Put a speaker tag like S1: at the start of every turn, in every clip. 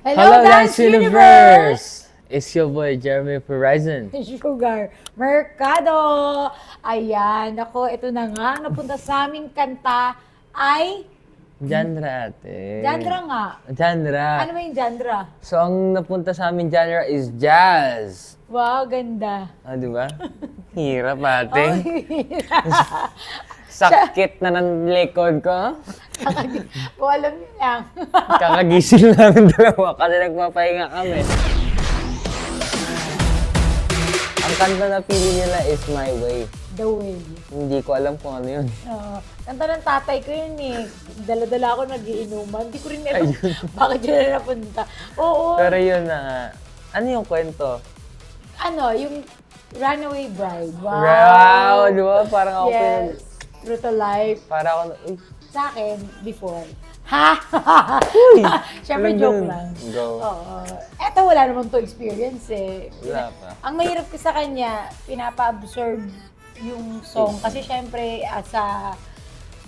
S1: Hello, Dance Universe! It's your boy, Jeremy Horizon.
S2: Sugar Mercado. Ayan, ako, ito na nga. Napunta sa aming kanta ay...
S1: Genre ate.
S2: Genre nga.
S1: Genre.
S2: Ano ba yung genre?
S1: So, ang napunta sa amin genre is jazz.
S2: Wow, ganda.
S1: Ah, di ba? Hirap ate.
S2: Oh,
S1: Sakit na ng likod ko.
S2: kung alam niyo lang.
S1: Kakagising namin dalawa kasi nagpapahinga kami. Ang kanta na pili nila is My Way.
S2: The Way.
S1: Hindi ko alam kung ano yun.
S2: Kanta ng tatay ko yun eh. Dala-dala ako nagiinuman. Hindi ko rin alam
S1: Ayun.
S2: bakit yun na napunta. Oo.
S1: Pero yun na nga. Ano yung kwento?
S2: Ano, yung Runaway Bride. Wow.
S1: Wow, di ba? Parang ako
S2: Yes. True to life.
S1: Para ako, uy,
S2: Sa akin, before. Ha? Siyempre,
S1: Ano
S2: joke
S1: yun?
S2: lang.
S1: Go.
S2: Oo. Eto, wala naman to experience eh.
S1: Wala pa.
S2: Ang mahirap ko sa kanya, pinapa-absorb yung song. Kasi syempre, as a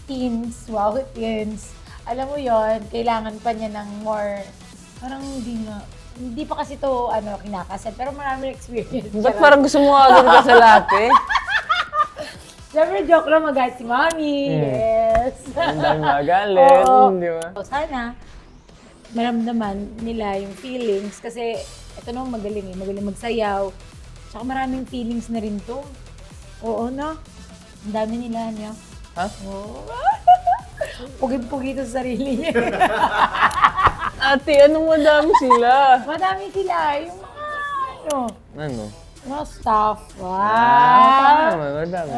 S2: teens, wow, teens, alam mo yon, kailangan pa niya ng more, parang hindi pa kasi to kinakasan, pero maraming experience.
S1: Ba't parang gusto mo agad ka sa lahat eh?
S2: Siyempre, joke lang mag-guide si Mami. Yes.
S1: Ang dami magalit,
S2: Oo.
S1: di ba?
S2: So, sana, maramdaman nila yung feelings. Kasi, ito nung magaling magsayaw. Tsaka maraming feelings na rin to. Oo, no? Ang dami nila, niya.
S1: Ha?
S2: Oo. Pugid-pugi to sa sarili niya.
S1: Ate, anong madami sila?
S2: Madami sila. Yung mga,
S1: Ano?
S2: mga staff.
S1: Ah,
S2: Wow.
S1: madami.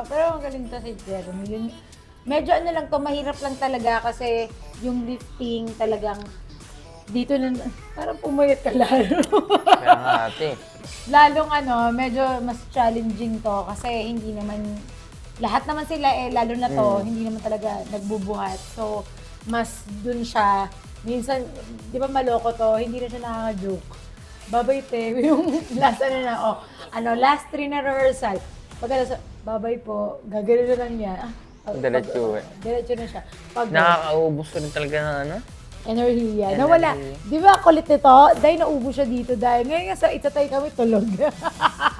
S2: Pero magaling to si Jeremy. Medyo lang to, mahirap lang talaga kasi yung lifting talagang dito na, parang pumayat ka lalo.
S1: Kaya nga ate.
S2: Lalong medyo mas challenging to kasi hindi naman, lahat naman sila lalo na to, hindi naman talaga nagbubuhat. So, mas dun siya, minsan, di ba maloko to, hindi na siya nakaka-joke. Babay te, yung last last 3 na rehearsal. Pagkatapos, babay po, gagano na lang niya.
S1: Diretso
S2: Diretso na siya. Pag
S1: Nakakaubos ko rin talaga ng ano?
S2: enerhiya. Nawala. Di ba kulit nito? Dahil naubo siya dito dahil. Ngayon nga sa itatay kami tulog.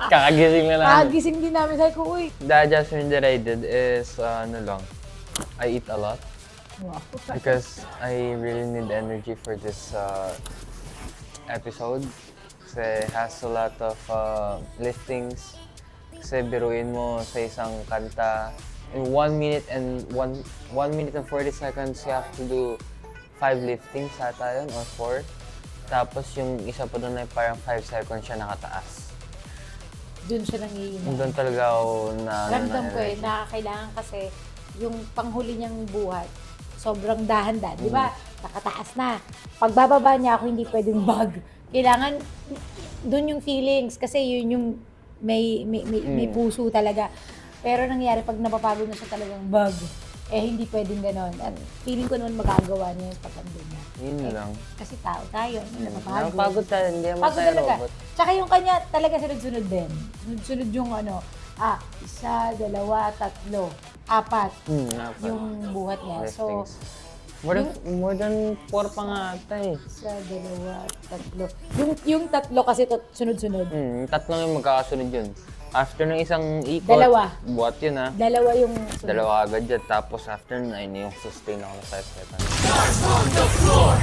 S1: Kakagising na lang.
S2: Gising din namin. Sabi ko, uy.
S1: The adjustment that I did is, I eat a lot.
S2: Wow.
S1: Because I really need energy for this episode. Kasi it has a lot of liftings. Kasi biruin mo sa isang kanta, in 1 minute and 1 minute and 40 seconds, you have to do 5 liftings ata yun, or 4. Tapos yung isa pa doon ay parang 5 seconds siya nakataas.
S2: Doon siya nangiinom.
S1: Doon talaga ako
S2: Ramdam ko kailangan kasi yung panghuli niyang buhat, sobrang dahan-dahan. Di ba? Nakataas na. Pagbababa niya ako, hindi pwedeng bag. Kailangan doon yung feelings kasi yun yung may puso talaga. Pero nangyari pag napapagod na siya talagang bag, hindi pwedeng ganon. And feeling ko naman magagawa niya yung pagkandun niya.
S1: Yun lang.
S2: Kasi tao tayo, napapagod.
S1: Napapagod tayo, hindi naman
S2: Pagod
S1: tayo
S2: talaga.
S1: robot.
S2: Tsaka yung kanya talaga sunod-sunod din. Sunod-sunod yung 1, 2, 3, 4.
S1: Apat.
S2: Yung buhat niya. So,
S1: More than 4 pa nga ata eh.
S2: 1, 2, 3. Yung 3 kasi sunod-sunod.
S1: Tatlong yung magkakasunod yun. After ng isang ikot,
S2: Dalawa.
S1: buhat yun ha.
S2: Dalawa yung sunod.
S1: Dalawa agad yan. Tapos after na, yung sustain ako na 5 seconds.
S3: Stars on the floor.